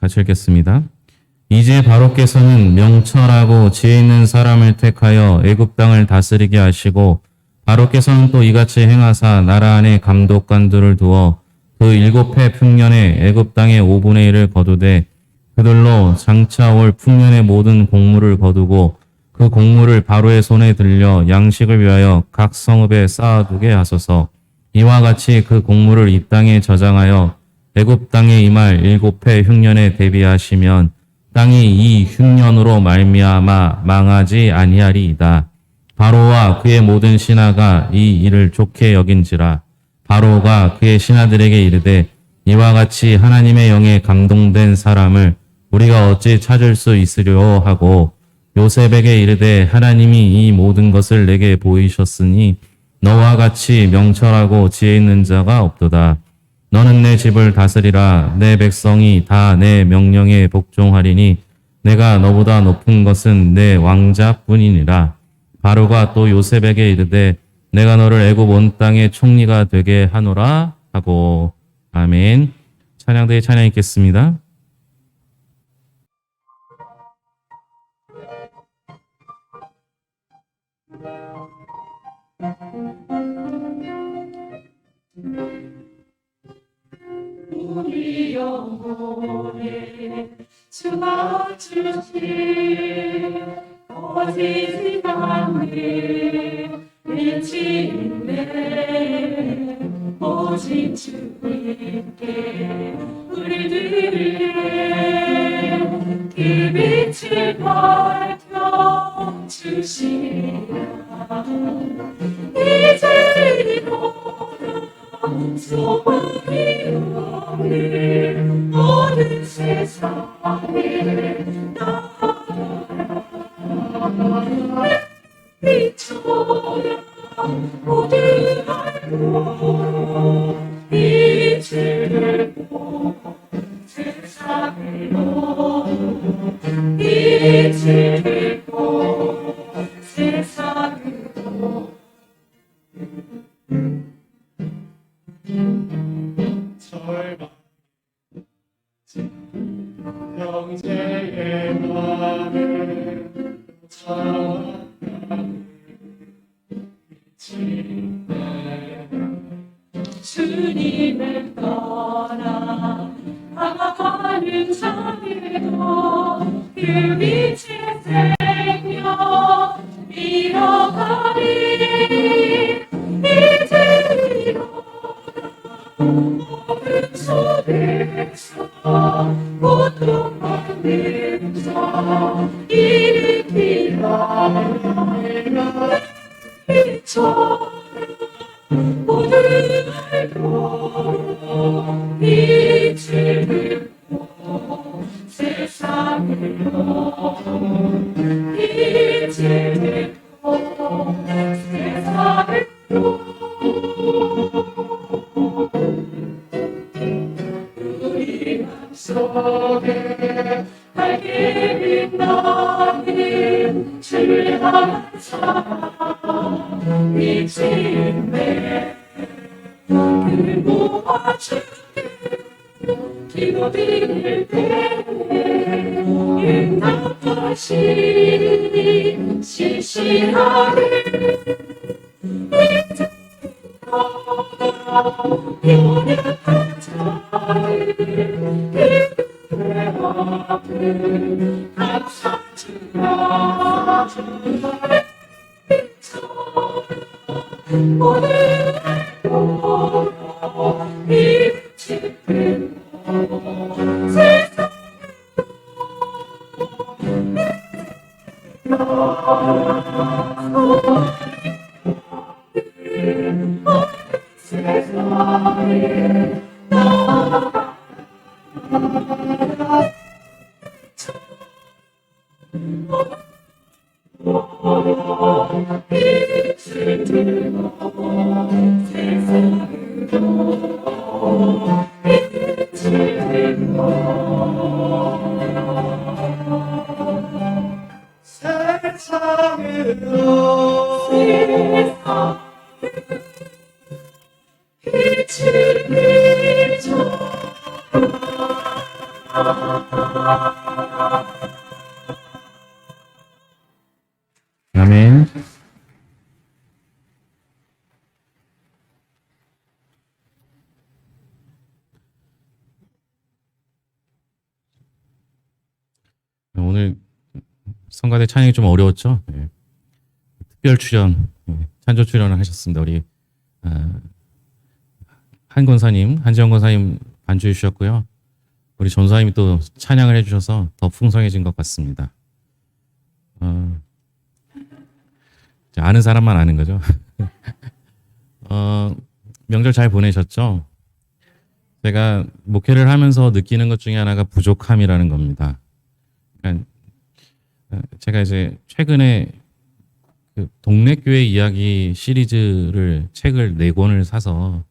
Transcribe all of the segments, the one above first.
같이 읽겠습니다. 이제 바로께서는 명철하고 지혜 있는 사람을 택하여 애굽 땅을 다스리게 하시고 바로께서는 또 이같이 행하사 나라 안에 감독관들을 두어 그 7해 풍년에 애굽 땅의 5분의 1을 거두되 그들로 장차 올 풍년의 모든 곡물을 거두고 그 곡물을 바로의 손에 들려 양식을 위하여 각 성읍에 쌓아두게 하소서. 이와 같이 그 곡물을 이 땅에 저장하여 애굽 땅에 임할 7해 흉년에 대비하시면 땅이 이 흉년으로 말미암아 망하지 아니하리이다. 바로와 그의 모든 신하가 이 일을 좋게 여긴지라. 바로가 그의 신하들에게 이르되 이와 같이 하나님의 영에 감동된 사람을 우리가 어찌 찾을 수 있으려 하고 요셉에게 이르되 하나님이 이 모든 것을 내게 보이셨으니 너와 같이 명철하고 지혜 있는 자가 없도다. 너는 내 집을 다스리라. 내 백성이 다 내 명령에 복종하리니 내가 너보다 높은 것은 내 왕자뿐이니라. 바로가 또 요셉에게 이르되 내가 너를 애굽 온 땅의 총리가 되게 하노라 하고. 아멘. 찬양대에 찬양 있겠습니다. 우리 영혼에 주가 주신 거짓이 않는 빛인데 오직 주님께 우리들에게 그 빛을 밝혀 주시라. 이제로다 소망이 없는 모든 세상에 나아가라. 빛쳐라 모든 알고 빛을 보고 세상으로 빛을 보고 세상으로 절망 형제의 마음을 정확하게 비치네. 주님을 떠나 다가가는 자에도 그 빛의 생명 잃어가리. 모든 속에서 고통받는 자 일으키라. 빛쳐라 모든 알고 빛을 보고 세상으로 빛을 보고 세상으로 우리 맘속에 밝게 빛나는 주를 향한 사랑 빛인데 그 모아주게 기도드릴 때 응답하시니 시시하게 연약한 자를 그의 앞에 감사주라. 모든 알고 빛을 보고 세상으로 세상에 나아가라. 빛을 들고 세상으로 빛을 들고 세상으로 빛을 비춰 아멘. 오늘 성가대 찬양이 좀 어려웠죠? 예. 특별 출연, 찬조 출연을 하셨습니다. 우리 한 권사님, 한지영 권사님 반주해 주셨고요. 우리 전사님이 또 찬양을 해주셔서 더 풍성해진 것 같습니다. 아는 사람만 아는 거죠. 명절 잘 보내셨죠? 제가 목회를 하면서 느끼는 것 중에 하나가 부족함이라는 겁니다. 그러니까 제가 이제 최근에 그 동네 교회 이야기 시리즈를 책을 4권을 사서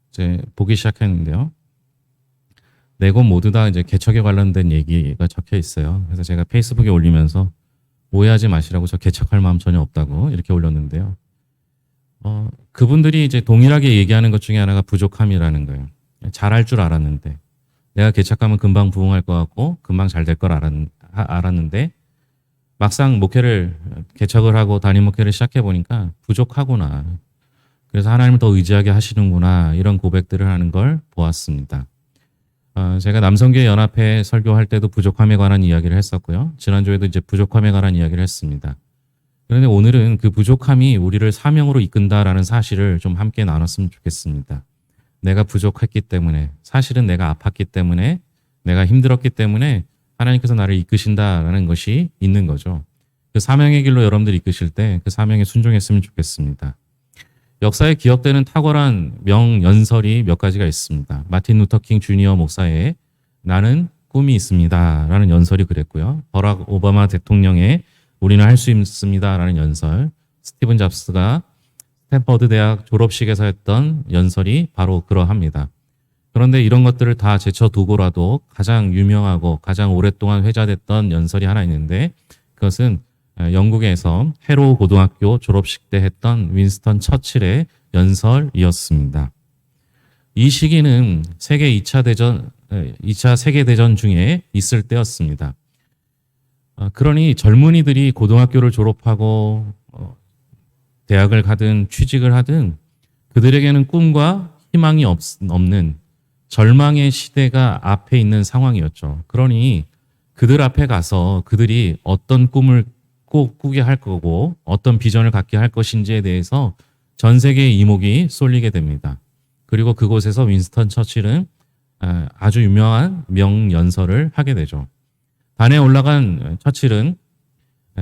이제 보기 시작했는데요. 4권 모두 다 이제 개척에 관련된 얘기가 적혀 있어요. 그래서 제가 페이스북에 올리면서 오해하지 마시라고, 저 개척할 마음 전혀 없다고 이렇게 올렸는데요. 그분들이 이제 동일하게 얘기하는 것 중에 하나가 부족함이라는 거예요. 잘할 줄 알았는데, 내가 개척하면 금방 부흥할 것 같고 금방 잘 될 걸 알았는데 막상 목회를 개척을 하고 담임 목회를 시작해 보니까 부족하구나. 그래서 하나님을 더 의지하게 하시는구나, 이런 고백들을 하는 걸 보았습니다. 제가 남성교회 연합회 설교할 때도 부족함에 관한 이야기를 했었고요. 지난주에도 이제 부족함에 관한 이야기를 했습니다. 그런데 오늘은 그 부족함이 우리를 사명으로 이끈다라는 사실을 좀 함께 나눴으면 좋겠습니다. 내가 부족했기 때문에, 사실은 내가 아팠기 때문에, 내가 힘들었기 때문에 하나님께서 나를 이끄신다라는 것이 있는 거죠. 그 사명의 길로 여러분들 이끄실 때 그 사명에 순종했으면 좋겠습니다. 역사에 기억되는 탁월한 명연설이 몇 가지가 있습니다. 마틴 루터킹 주니어 목사의 나는 꿈이 있습니다 라는 연설이 그랬고요. 버락 오바마 대통령의 우리는 할 수 있습니다 라는 연설, 스티븐 잡스가 스탠퍼드 대학 졸업식에서 했던 연설이 바로 그러합니다. 그런데 이런 것들을 다 제쳐두고라도 가장 유명하고 가장 오랫동안 회자됐던 연설이 하나 있는데, 그것은 영국에서 해로우 고등학교 졸업식 때 했던 윈스턴 처칠의 연설이었습니다. 이 시기는 세계 2차 세계대전 중에 있을 때였습니다. 그러니 젊은이들이 고등학교를 졸업하고 대학을 가든 취직을 하든 그들에게는 꿈과 희망이 없는 절망의 시대가 앞에 있는 상황이었죠. 그러니 그들 앞에 가서 그들이 어떤 꿈을 꼭 꾸게 할 거고 어떤 비전을 갖게 할 것인지에 대해서 전 세계의 이목이 쏠리게 됩니다. 그리고 그곳에서 윈스턴 처칠은 아주 유명한 명연설을 하게 되죠. 단에 올라간 처칠은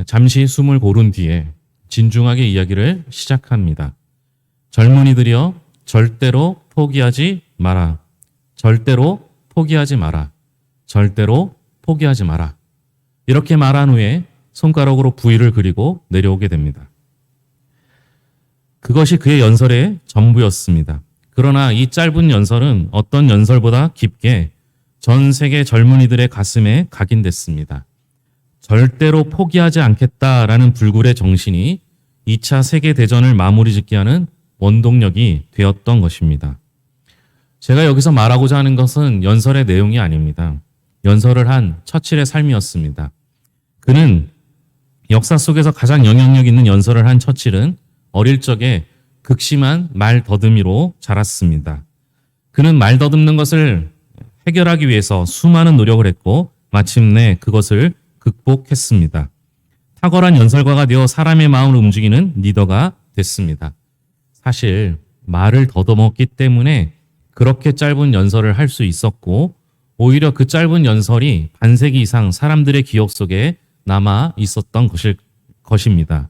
잠시 숨을 고른 뒤에 진중하게 이야기를 시작합니다. 젊은이들이여, 절대로 포기하지 마라. 절대로 포기하지 마라. 절대로 포기하지 마라. 이렇게 말한 후에 손가락으로 V를 그리고 내려오게 됩니다. 그것이 그의 연설의 전부였습니다. 그러나 이 짧은 연설은 어떤 연설보다 깊게 전 세계 젊은이들의 가슴에 각인됐습니다. 절대로 포기하지 않겠다라는 불굴의 정신이 2차 세계대전을 마무리 짓게 하는 원동력이 되었던 것입니다. 제가 여기서 말하고자 하는 것은 연설의 내용이 아닙니다. 연설을 한 처칠의 삶이었습니다. 그는 역사 속에서 가장 영향력 있는 연설을 한 처칠은 어릴 적에 극심한 말 더듬이로 자랐습니다. 그는 말 더듬는 것을 해결하기 위해서 수많은 노력을 했고 마침내 그것을 극복했습니다. 탁월한 연설가가 되어 사람의 마음을 움직이는 리더가 됐습니다. 사실 말을 더듬었기 때문에 그렇게 짧은 연설을 할 수 있었고 오히려 그 짧은 연설이 반세기 이상 사람들의 기억 속에 남아 있었던 것입니다.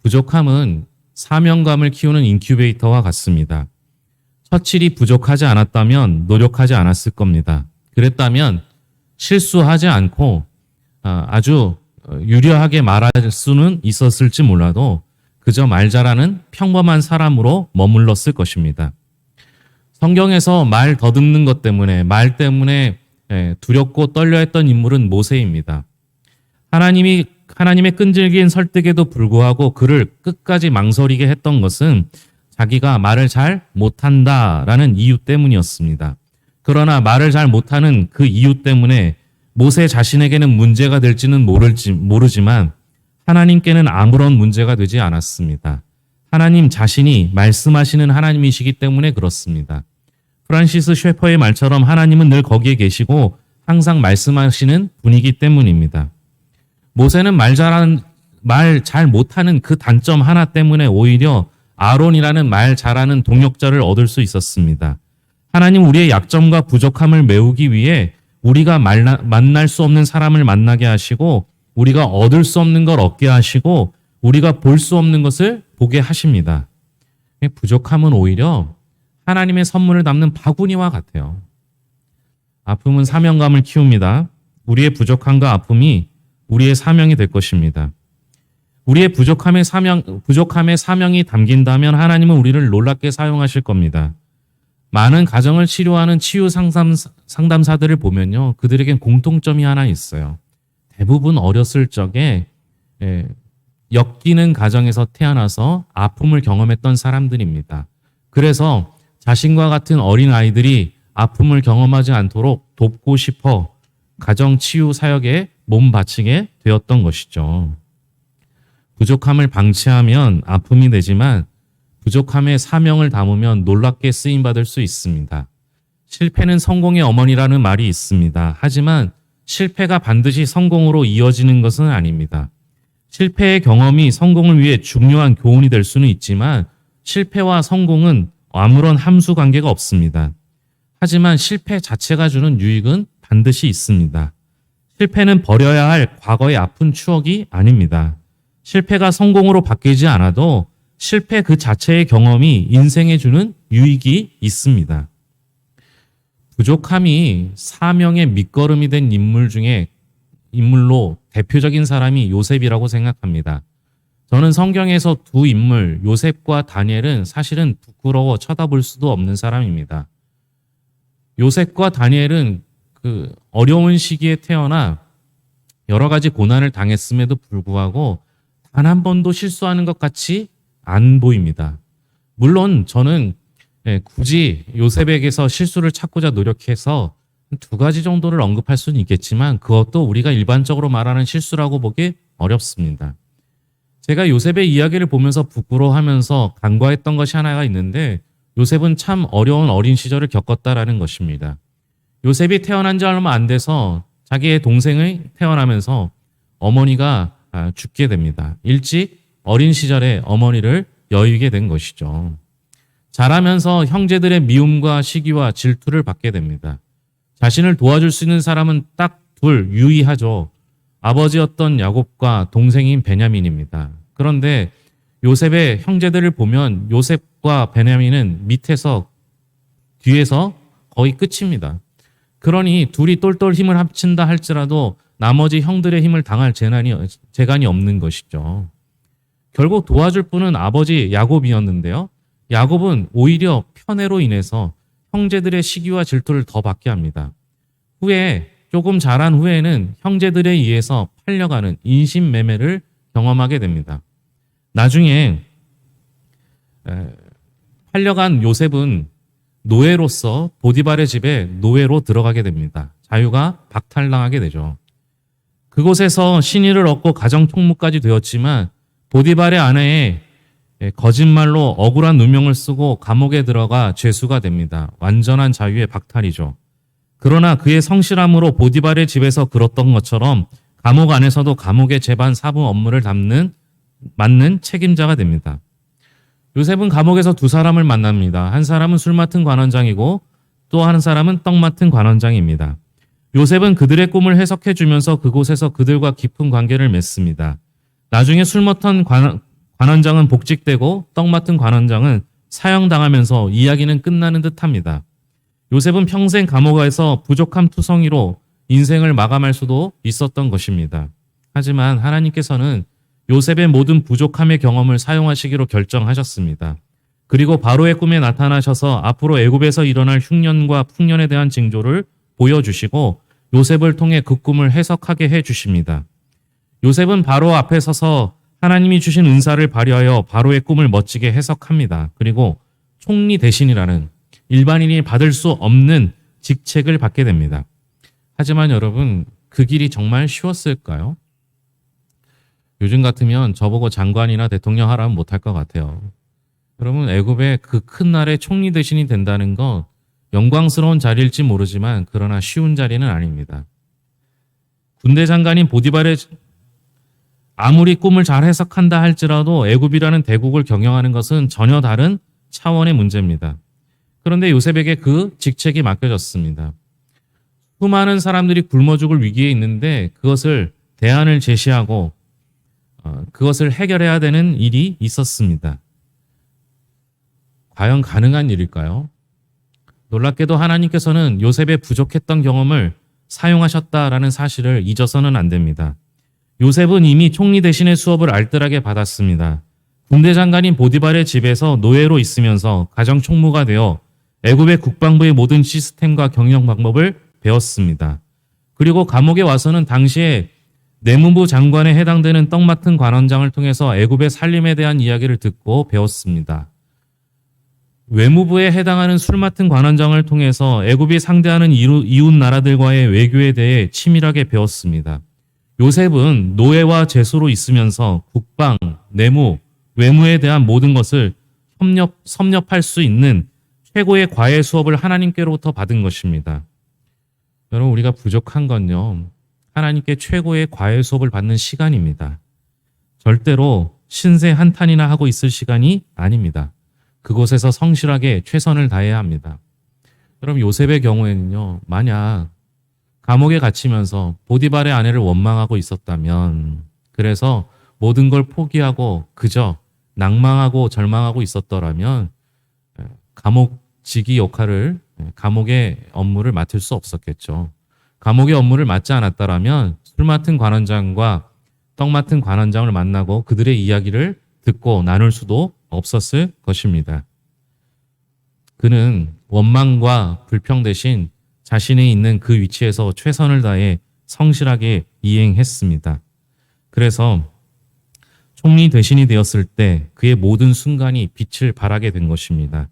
부족함은 사명감을 키우는 인큐베이터와 같습니다. 처칠이 부족하지 않았다면 노력하지 않았을 겁니다. 그랬다면 실수하지 않고 아주 유려하게 말할 수는 있었을지 몰라도 그저 말 잘하는 평범한 사람으로 머물렀을 것입니다. 성경에서 말 더듬는 것 때문에, 말 때문에 두렵고 떨려했던 인물은 모세입니다. 하나님의 끈질긴 설득에도 불구하고 그를 끝까지 망설이게 했던 것은 자기가 말을 잘 못한다라는 이유 때문이었습니다. 그러나 말을 잘 못하는 그 이유 때문에 모세 자신에게는 문제가 될지는 모르지만 하나님께는 아무런 문제가 되지 않았습니다. 하나님 자신이 말씀하시는 하나님이시기 때문에 그렇습니다. 프란시스 셰퍼의 말처럼 하나님은 늘 거기에 계시고 항상 말씀하시는 분이기 때문입니다. 모세는 말 잘 못하는 그 단점 하나 때문에 오히려 아론이라는 말 잘하는 동역자를 얻을 수 있었습니다. 하나님 우리의 약점과 부족함을 메우기 위해 우리가 만날 수 없는 사람을 만나게 하시고 우리가 얻을 수 없는 걸 얻게 하시고 우리가 볼 수 없는 것을 보게 하십니다. 부족함은 오히려 하나님의 선물을 담는 바구니와 같아요. 아픔은 사명감을 키웁니다. 우리의 부족함과 아픔이 우리의 사명이 될 것입니다. 우리의 부족함의 사명이 담긴다면 하나님은 우리를 놀랍게 사용하실 겁니다. 많은 가정을 치료하는 치유 상담사들을 보면요. 그들에겐 공통점이 하나 있어요. 대부분 어렸을 적에 엮이는 가정에서 태어나서 아픔을 경험했던 사람들입니다. 그래서 자신과 같은 어린 아이들이 아픔을 경험하지 않도록 돕고 싶어 가정 치유 사역에 몸 바치게 되었던 것이죠. 부족함을 방치하면 아픔이 되지만 부족함에 사명을 담으면 놀랍게 쓰임받을 수 있습니다. 실패는 성공의 어머니라는 말이 있습니다. 하지만 실패가 반드시 성공으로 이어지는 것은 아닙니다. 실패의 경험이 성공을 위해 중요한 교훈이 될 수는 있지만 실패와 성공은 아무런 함수 관계가 없습니다. 하지만 실패 자체가 주는 유익은 반드시 있습니다. 실패는 버려야 할 과거의 아픈 추억이 아닙니다. 실패가 성공으로 바뀌지 않아도 실패 그 자체의 경험이 인생에 주는 유익이 있습니다. 부족함이 사명의 밑거름이 된 인물로 대표적인 사람이 요셉이라고 생각합니다. 저는 성경에서 두 인물, 요셉과 다니엘은 사실은 부끄러워 쳐다볼 수도 없는 사람입니다. 요셉과 다니엘은 그 어려운 시기에 태어나 여러 가지 고난을 당했음에도 불구하고 단 한 번도 실수하는 것 같이 안 보입니다. 물론 저는 굳이 요셉에게서 실수를 찾고자 노력해서 두 가지 정도를 언급할 수는 있겠지만 그것도 우리가 일반적으로 말하는 실수라고 보기 어렵습니다. 제가 요셉의 이야기를 보면서 부끄러워하면서 간과했던 것이 하나가 있는데 요셉은 참 어려운 어린 시절을 겪었다라는 것입니다. 요셉이 태어난 지 얼마 안 돼서 자기의 동생이 태어나면서 어머니가 죽게 됩니다. 일찍 어린 시절에 어머니를 여의게 된 것이죠. 자라면서 형제들의 미움과 시기와 질투를 받게 됩니다. 자신을 도와줄 수 있는 사람은 딱 둘 유의하죠. 아버지였던 야곱과 동생인 베냐민입니다. 그런데 요셉의 형제들을 보면 요셉과 베냐민은 밑에서 뒤에서 거의 끝입니다. 그러니 둘이 똘똘 힘을 합친다 할지라도 나머지 형들의 힘을 당할 재간이 없는 것이죠. 결국 도와줄 분은 아버지 야곱이었는데요. 야곱은 오히려 편애로 인해서 형제들의 시기와 질투를 더 받게 합니다. 후에 조금 자란 후에는 형제들에 의해서 팔려가는 인신매매를 경험하게 됩니다. 나중에 팔려간 요셉은 노예로서 보디발의 집에 노예로 들어가게 됩니다. 자유가 박탈당하게 되죠. 그곳에서 신의를 얻고 가정 총무까지 되었지만 보디발의 아내의 거짓말로 억울한 누명을 쓰고 감옥에 들어가 죄수가 됩니다. 완전한 자유의 박탈이죠. 그러나 그의 성실함으로 보디발의 집에서 그렇던 것처럼 감옥 안에서도 감옥의 재반 사부 업무를 맡는 책임자가 됩니다. 요셉은 감옥에서 두 사람을 만납니다. 한 사람은 술 맡은 관원장이고 또 한 사람은 떡 맡은 관원장입니다. 요셉은 그들의 꿈을 해석해 주면서 그곳에서 그들과 깊은 관계를 맺습니다. 나중에 술 맡은 관원장은 복직되고 떡 맡은 관원장은 사형당하면서 이야기는 끝나는 듯합니다. 요셉은 평생 감옥에서 부족함 투성이로 인생을 마감할 수도 있었던 것입니다. 하지만 하나님께서는 요셉의 모든 부족함의 경험을 사용하시기로 결정하셨습니다. 그리고 바로의 꿈에 나타나셔서 앞으로 애굽에서 일어날 흉년과 풍년에 대한 징조를 보여주시고 요셉을 통해 그 꿈을 해석하게 해주십니다. 요셉은 바로 앞에 서서 하나님이 주신 은사를 발휘하여 바로의 꿈을 멋지게 해석합니다. 그리고 총리 대신이라는 일반인이 받을 수 없는 직책을 받게 됩니다. 하지만 여러분, 그 길이 정말 쉬웠을까요? 요즘 같으면 저보고 장관이나 대통령 하라면 못할 것 같아요. 여러분, 애굽의 그 큰 나라의 총리 대신이 된다는 건 영광스러운 자리일지 모르지만 그러나 쉬운 자리는 아닙니다. 군대 장관인 보디발의 아무리 꿈을 잘 해석한다 할지라도 애굽이라는 대국을 경영하는 것은 전혀 다른 차원의 문제입니다. 그런데 요셉에게 그 직책이 맡겨졌습니다. 수많은 사람들이 굶어 죽을 위기에 있는데 그것을 대안을 제시하고 그것을 해결해야 되는 일이 있었습니다. 과연 가능한 일일까요? 놀랍게도 하나님께서는 요셉의 부족했던 경험을 사용하셨다라는 사실을 잊어서는 안 됩니다. 요셉은 이미 총리 대신의 수업을 알뜰하게 받았습니다. 군대 장관인 보디발의 집에서 노예로 있으면서 가정총무가 되어 애굽의 국방부의 모든 시스템과 경영 방법을 배웠습니다. 그리고 감옥에 와서는 당시에 내무부 장관에 해당되는 떡 맡은 관원장을 통해서 애굽의 살림에 대한 이야기를 듣고 배웠습니다. 외무부에 해당하는 술 맡은 관원장을 통해서 애굽이 상대하는 이웃 나라들과의 외교에 대해 치밀하게 배웠습니다. 요셉은 노예와 제수로 있으면서 국방, 내무, 외무에 대한 모든 것을 섭렵할 수 있는 최고의 과외 수업을 하나님께로부터 받은 것입니다. 여러분, 우리가 부족한 건요, 하나님께 최고의 과외 수업을 받는 시간입니다. 절대로 신세 한탄이나 하고 있을 시간이 아닙니다. 그곳에서 성실하게 최선을 다해야 합니다. 여러분, 요셉의 경우에는요, 만약 감옥에 갇히면서 보디발의 아내를 원망하고 있었다면, 그래서 모든 걸 포기하고 그저 낭망하고 절망하고 있었더라면 감옥지기 역할을, 감옥의 업무를 맡을 수 없었겠죠. 감옥의 업무를 맡지 않았다라면 술 맡은 관원장과 떡 맡은 관원장을 만나고 그들의 이야기를 듣고 나눌 수도 없었을 것입니다. 그는 원망과 불평 대신 자신이 있는 그 위치에서 최선을 다해 성실하게 이행했습니다. 그래서 총리 대신이 되었을 때 그의 모든 순간이 빛을 발하게 된 것입니다.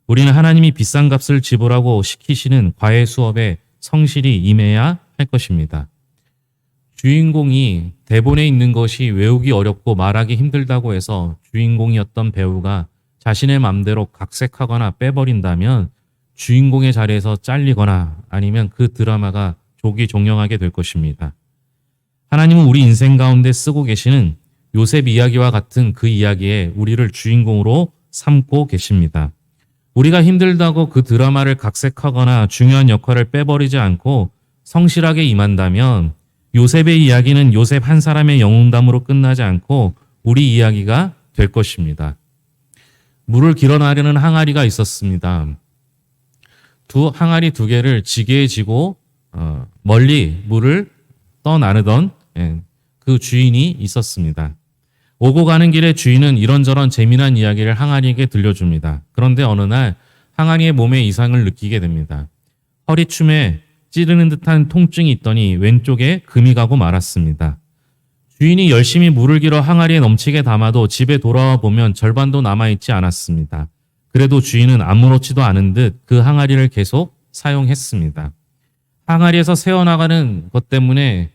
우리는 하나님이 비싼 값을 지불하고 시키시는 과외 수업에 성실히 임해야 할 것입니다. 주인공이 대본에 있는 것이 외우기 어렵고 말하기 힘들다고 해서 주인공이었던 배우가 자신의 마음대로 각색하거나 빼버린다면 주인공의 자리에서 잘리거나 아니면 그 드라마가 조기종영하게 될 것입니다. 하나님은 우리 인생 가운데 쓰고 계시는 요셉 이야기와 같은 그 이야기에 우리를 주인공으로 삼고 계십니다. 우리가 힘들다고 그 드라마를 각색하거나 중요한 역할을 빼버리지 않고 성실하게 임한다면 요셉의 이야기는 요셉 한 사람의 영웅담으로 끝나지 않고 우리 이야기가 될 것입니다. 물을 길어나르는 항아리가 있었습니다. 항아리 두 개를 지게에 지고 멀리 물을 떠나르던 그 주인이 있었습니다. 오고 가는 길에 주인은 이런저런 재미난 이야기를 항아리에게 들려줍니다. 그런데 어느 날 항아리의 몸에 이상을 느끼게 됩니다. 허리춤에 찌르는 듯한 통증이 있더니 왼쪽에 금이 가고 말았습니다. 주인이 열심히 물을 길어 항아리에 넘치게 담아도 집에 돌아와 보면 절반도 남아있지 않았습니다. 그래도 주인은 아무렇지도 않은 듯 그 항아리를 계속 사용했습니다. 항아리에서 새어나가는 것 때문에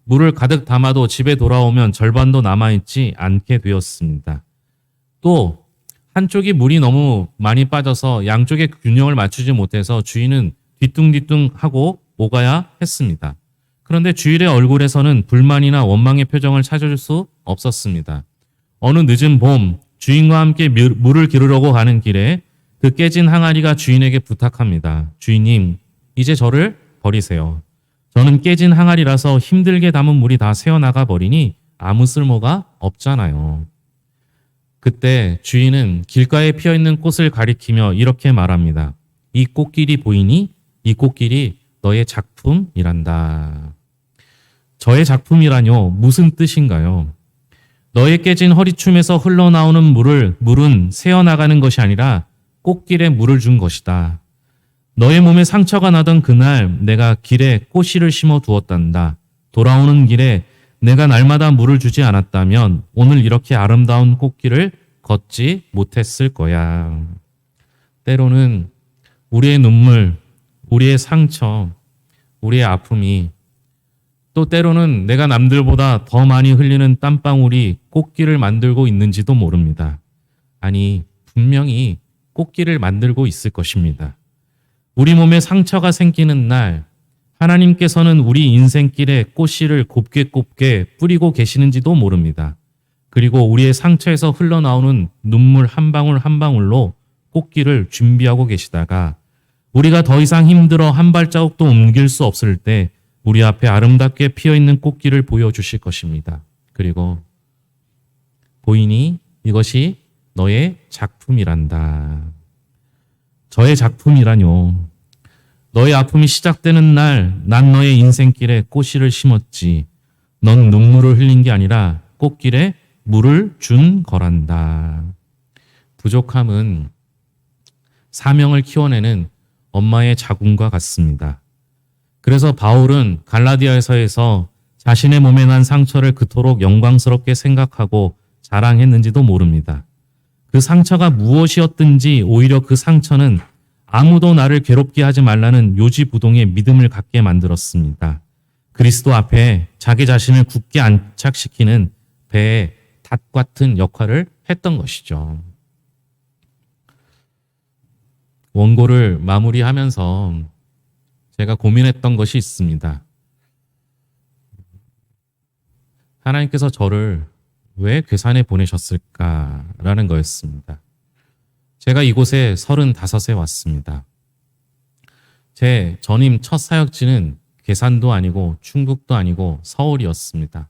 물을 가득 담아도 집에 돌아오면 절반도 남아있지 않게 되었습니다. 또 한쪽이 물이 너무 많이 빠져서 양쪽의 균형을 맞추지 못해서 주인은 뒤뚱뒤뚱하고 오가야 했습니다. 그런데 주인의 얼굴에서는 불만이나 원망의 표정을 찾을 수 없었습니다. 어느 늦은 봄 주인과 함께 물을 기르려고 가는 길에 그 깨진 항아리가 주인에게 부탁합니다. 주인님, 이제 저를 버리세요. 저는 깨진 항아리라서 힘들게 담은 물이 다 새어나가 버리니 아무 쓸모가 없잖아요. 그때 주인은 길가에 피어있는 꽃을 가리키며 이렇게 말합니다. 이 꽃길이 보이니? 이 꽃길이 너의 작품이란다. 저의 작품이라뇨? 무슨 뜻인가요? 너의 깨진 허리춤에서 흘러나오는 물은 새어나가는 것이 아니라 꽃길에 물을 준 것이다. 너의 몸에 상처가 나던 그날 내가 길에 꽃씨를 심어 두었단다. 돌아오는 길에 내가 날마다 물을 주지 않았다면 오늘 이렇게 아름다운 꽃길을 걷지 못했을 거야. 때로는 우리의 눈물, 우리의 상처, 우리의 아픔이 또 때로는 내가 남들보다 더 많이 흘리는 땀방울이 꽃길을 만들고 있는지도 모릅니다. 아니, 분명히 꽃길을 만들고 있을 것입니다. 우리 몸에 상처가 생기는 날, 하나님께서는 우리 인생길에 꽃씨를 곱게 뿌리고 계시는지도 모릅니다. 그리고 우리의 상처에서 흘러나오는 눈물 한 방울 한 방울로 꽃길을 준비하고 계시다가 우리가 더 이상 힘들어 한 발자국도 옮길 수 없을 때 우리 앞에 아름답게 피어있는 꽃길을 보여주실 것입니다. 그리고 보이니 이것이 너의 작품이란다. 저의 작품이라뇨. 너의 아픔이 시작되는 날 난 너의 인생길에 꽃씨를 심었지. 넌 눈물을 흘린 게 아니라 꽃길에 물을 준 거란다. 부족함은 사명을 키워내는 엄마의 자궁과 같습니다. 그래서 바울은 갈라디아서에서 자신의 몸에 난 상처를 그토록 영광스럽게 생각하고 자랑했는지도 모릅니다. 그 상처가 무엇이었든지 오히려 그 상처는 아무도 나를 괴롭게 하지 말라는 요지부동의 믿음을 갖게 만들었습니다. 그리스도 앞에 자기 자신을 굳게 안착시키는 배의 닷 같은 역할을 했던 것이죠. 원고를 마무리하면서 제가 고민했던 것이 있습니다. 하나님께서 저를 왜 괴산에 보내셨을까라는 거였습니다. 제가 이곳에 35에 왔습니다. 제 전임 첫 사역지는 괴산도 아니고 충북도 아니고 서울이었습니다.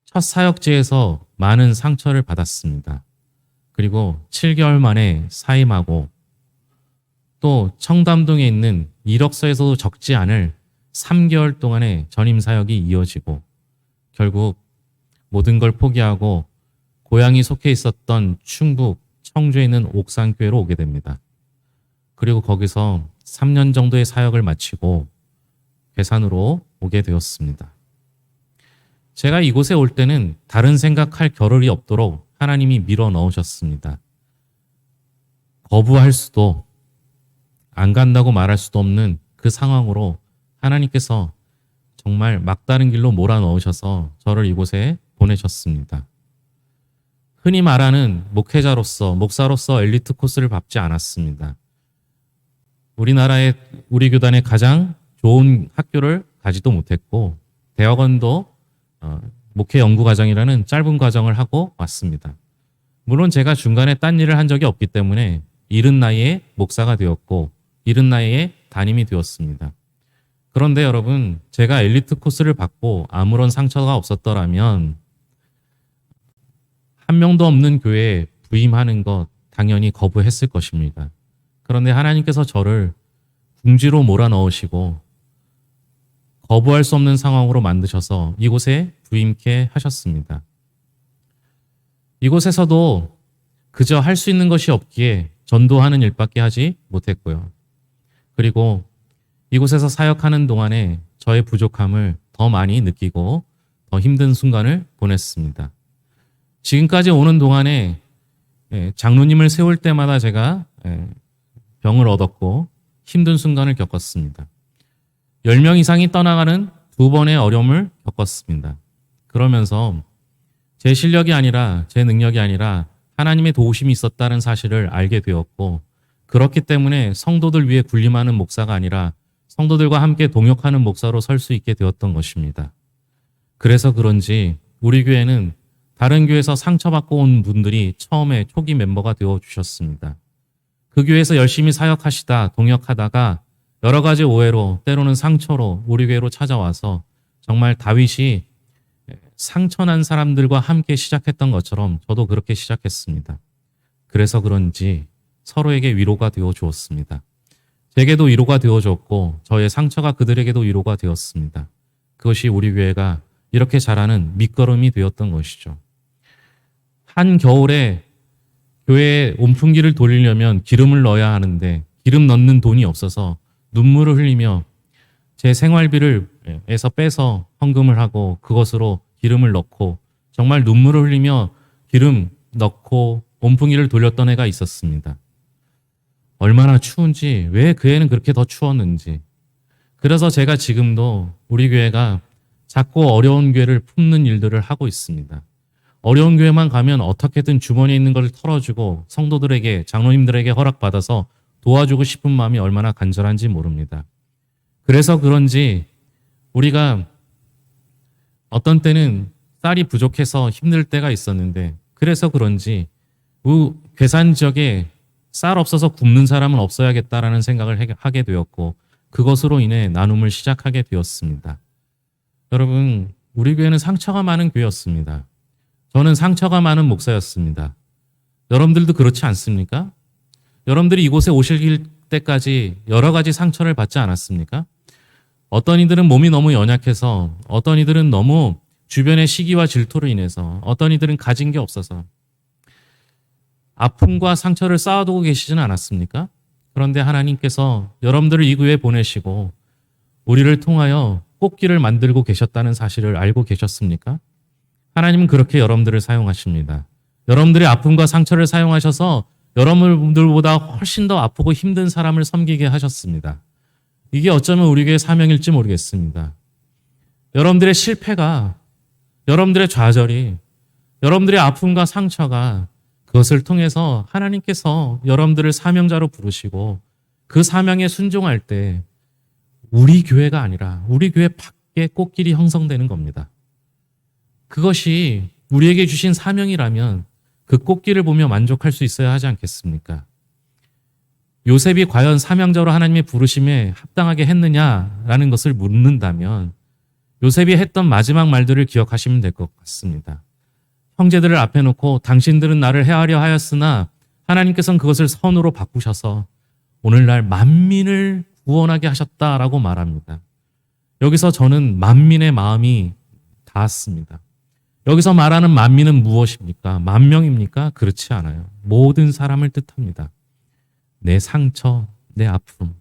첫 사역지에서 많은 상처를 받았습니다. 그리고 7개월 만에 사임하고 또 청담동에 있는 이력서에서도 적지 않을 3개월 동안의 전임 사역이 이어지고 결국 모든 걸 포기하고 고향이 속해 있었던 충북 청주에 있는 옥산교회로 오게 됩니다. 그리고 거기서 3년 정도의 사역을 마치고 괴산으로 오게 되었습니다. 제가 이곳에 올 때는 다른 생각할 겨를이 없도록 하나님이 밀어 넣으셨습니다. 거부할 수도 안 간다고 말할 수도 없는 그 상황으로 하나님께서 정말 막다른 길로 몰아넣으셔서 저를 이곳에 보내셨습니다. 흔히 말하는 목회자로서, 목사로서 엘리트 코스를 밟지 않았습니다. 우리 교단의 가장 좋은 학교를 가지도 못했고 대학원도 목회 연구 과정이라는 짧은 과정을 하고 왔습니다. 물론 제가 중간에 딴 일을 한 적이 없기 때문에 이른 나이에 목사가 되었고 이른 나이에 담임이 되었습니다. 그런데 여러분, 제가 엘리트 코스를 받고 아무런 상처가 없었더라면 한 명도 없는 교회에 부임하는 것 당연히 거부했을 것입니다. 그런데 하나님께서 저를 궁지로 몰아넣으시고 거부할 수 없는 상황으로 만드셔서 이곳에 부임케 하셨습니다. 이곳에서도 그저 할 수 있는 것이 없기에 전도하는 일밖에 하지 못했고요. 그리고 이곳에서 사역하는 동안에 저의 부족함을 더 많이 느끼고 더 힘든 순간을 보냈습니다. 지금까지 오는 동안에 장로님을 세울 때마다 제가 병을 얻었고 힘든 순간을 겪었습니다. 10명 이상이 떠나가는 2번의 어려움을 겪었습니다. 그러면서 제 실력이 아니라 제 능력이 아니라 하나님의 도우심이 있었다는 사실을 알게 되었고 그렇기 때문에 성도들 위해 군림하는 목사가 아니라 성도들과 함께 동역하는 목사로 설 수 있게 되었던 것입니다. 그래서 그런지 우리 교회는 다른 교회에서 상처받고 온 분들이 처음에 초기 멤버가 되어주셨습니다. 그 교회에서 열심히 사역하시다 동역하다가 여러 가지 오해로 때로는 상처로 우리 교회로 찾아와서 정말 다윗이 상처난 사람들과 함께 시작했던 것처럼 저도 그렇게 시작했습니다. 그래서 그런지 서로에게 위로가 되어 주었습니다. 제게도 위로가 되어 줬고 저의 상처가 그들에게도 위로가 되었습니다. 그것이 우리 교회가 이렇게 자라는 밑거름이 되었던 것이죠. 한 겨울에 교회에 온풍기를 돌리려면 기름을 넣어야 하는데 기름 넣는 돈이 없어서 눈물을 흘리며 제 생활비에서 빼서 헌금을 하고 그것으로 기름을 넣고 정말 눈물을 흘리며 기름 넣고 온풍기를 돌렸던 해가 있었습니다. 얼마나 추운지, 왜 그 해는 그렇게 더 추웠는지. 그래서 제가 지금도 우리 교회가 자꾸 어려운 교회를 품는 일들을 하고 있습니다. 어려운 교회만 가면 어떻게든 주머니에 있는 걸 털어주고 성도들에게, 장로님들에게 허락받아서 도와주고 싶은 마음이 얼마나 간절한지 모릅니다. 그래서 그런지 우리가 어떤 때는 쌀이 부족해서 힘들 때가 있었는데, 그래서 그런지 괴산 지역에 쌀 없어서 굶는 사람은 없어야겠다라는 생각을 하게 되었고, 그것으로 인해 나눔을 시작하게 되었습니다. 여러분, 우리 교회는 상처가 많은 교회였습니다. 저는 상처가 많은 목사였습니다. 여러분들도 그렇지 않습니까? 여러분들이 이곳에 오실 때까지 여러 가지 상처를 받지 않았습니까? 어떤 이들은 몸이 너무 연약해서, 어떤 이들은 너무 주변의 시기와 질투로 인해서, 어떤 이들은 가진 게 없어서 아픔과 상처를 쌓아두고 계시지는 않았습니까? 그런데 하나님께서 여러분들을 이 교회에 보내시고 우리를 통하여 꽃길을 만들고 계셨다는 사실을 알고 계셨습니까? 하나님은 그렇게 여러분들을 사용하십니다. 여러분들의 아픔과 상처를 사용하셔서 여러분들보다 훨씬 더 아프고 힘든 사람을 섬기게 하셨습니다. 이게 어쩌면 우리 교회의 사명일지 모르겠습니다. 여러분들의 실패가, 여러분들의 좌절이, 여러분들의 아픔과 상처가, 그것을 통해서 하나님께서 여러분들을 사명자로 부르시고 그 사명에 순종할 때 우리 교회가 아니라 우리 교회 밖에 꽃길이 형성되는 겁니다. 그것이 우리에게 주신 사명이라면 그 꽃길을 보며 만족할 수 있어야 하지 않겠습니까? 요셉이 과연 사명자로 하나님의 부르심에 합당하게 했느냐라는 것을 묻는다면 요셉이 했던 마지막 말들을 기억하시면 될 것 같습니다. 형제들을 앞에 놓고 당신들은 나를 해하려 하였으나 하나님께서는 그것을 선으로 바꾸셔서 오늘날 만민을 구원하게 하셨다라고 말합니다. 여기서 저는 만민의 마음이 닿았습니다. 여기서 말하는 만민은 무엇입니까? 만 명입니까? 그렇지 않아요. 모든 사람을 뜻합니다. 내 상처, 내 아픔,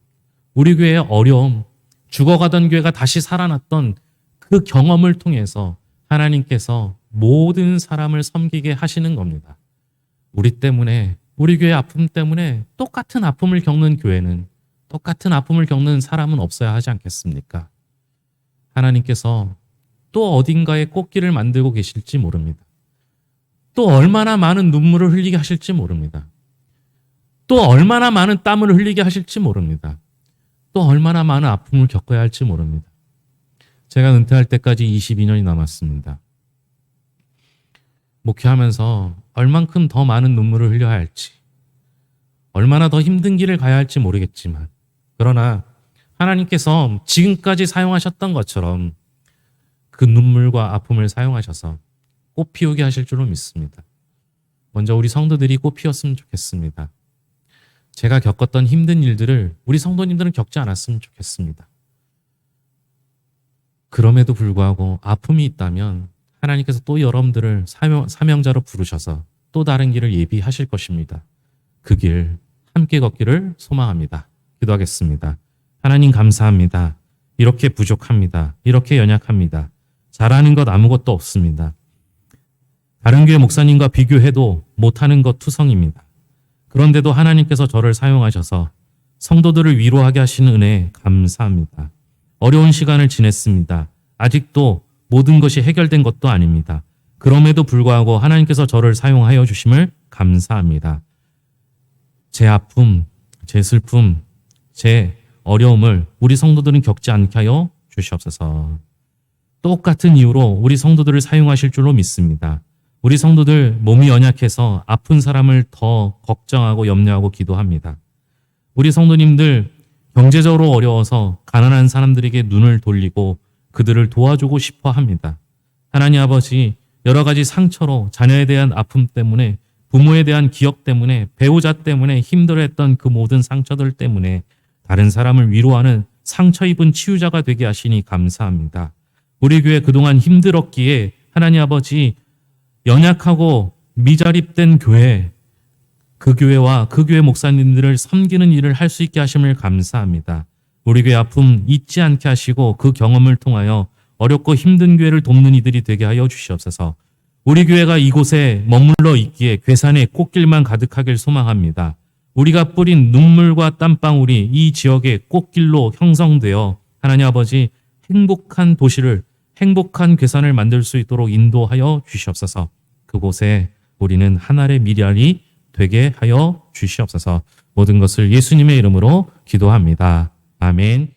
우리 교회의 어려움, 죽어가던 교회가 다시 살아났던 그 경험을 통해서 하나님께서 모든 사람을 섬기게 하시는 겁니다. 우리 때문에, 우리 교회 아픔 때문에 똑같은 아픔을 겪는 교회는, 똑같은 아픔을 겪는 사람은 없어야 하지 않겠습니까? 하나님께서 또 어딘가에 꽃길을 만들고 계실지 모릅니다. 또 얼마나 많은 눈물을 흘리게 하실지 모릅니다. 또 얼마나 많은 땀을 흘리게 하실지 모릅니다. 또 얼마나 많은 아픔을 겪어야 할지 모릅니다. 제가 은퇴할 때까지 22년이 남았습니다. 목회하면서 얼만큼 더 많은 눈물을 흘려야 할지, 얼마나 더 힘든 길을 가야 할지 모르겠지만, 그러나 하나님께서 지금까지 사용하셨던 것처럼 그 눈물과 아픔을 사용하셔서 꽃 피우게 하실 줄로 믿습니다. 먼저 우리 성도들이 꽃 피웠으면 좋겠습니다. 제가 겪었던 힘든 일들을 우리 성도님들은 겪지 않았으면 좋겠습니다. 그럼에도 불구하고 아픔이 있다면 하나님께서 또 여러분들을 사명자로 부르셔서 또 다른 길을 예비하실 것입니다. 그 길 함께 걷기를 소망합니다. 기도하겠습니다. 하나님 감사합니다. 이렇게 부족합니다. 이렇게 연약합니다. 잘하는 것 아무것도 없습니다. 다른 교회 목사님과 비교해도 못하는 것 투성입니다. 그런데도 하나님께서 저를 사용하셔서 성도들을 위로하게 하시는 은혜에 감사합니다. 어려운 시간을 지냈습니다. 아직도 모든 것이 해결된 것도 아닙니다. 그럼에도 불구하고 하나님께서 저를 사용하여 주심을 감사합니다. 제 아픔, 제 슬픔, 제 어려움을 우리 성도들은 겪지 않게 하여 주시옵소서. 똑같은 이유로 우리 성도들을 사용하실 줄로 믿습니다. 우리 성도들 몸이 연약해서 아픈 사람을 더 걱정하고 염려하고 기도합니다. 우리 성도님들 경제적으로 어려워서 가난한 사람들에게 눈을 돌리고 그들을 도와주고 싶어 합니다. 하나님 아버지, 여러 가지 상처로 자녀에 대한 아픔 때문에, 부모에 대한 기억 때문에, 배우자 때문에 힘들어했던 그 모든 상처들 때문에 다른 사람을 위로하는 상처 입은 치유자가 되게 하시니 감사합니다. 우리 교회 그동안 힘들었기에 하나님 아버지, 연약하고 미자립된 교회, 그 교회와 그 교회 목사님들을 섬기는 일을 할 수 있게 하심을 감사합니다. 우리 교회 아픔 잊지 않게 하시고 그 경험을 통하여 어렵고 힘든 교회를 돕는 이들이 되게 하여 주시옵소서. 우리 교회가 이곳에 머물러 있기에 괴산의 꽃길만 가득하길 소망합니다. 우리가 뿌린 눈물과 땀방울이 이 지역의 꽃길로 형성되어 하나님 아버지 행복한 도시를, 행복한 괴산을 만들 수 있도록 인도하여 주시옵소서. 그곳에 우리는 하나의 미랄이 되게 하여 주시옵소서. 모든 것을 예수님의 이름으로 기도합니다. 아멘.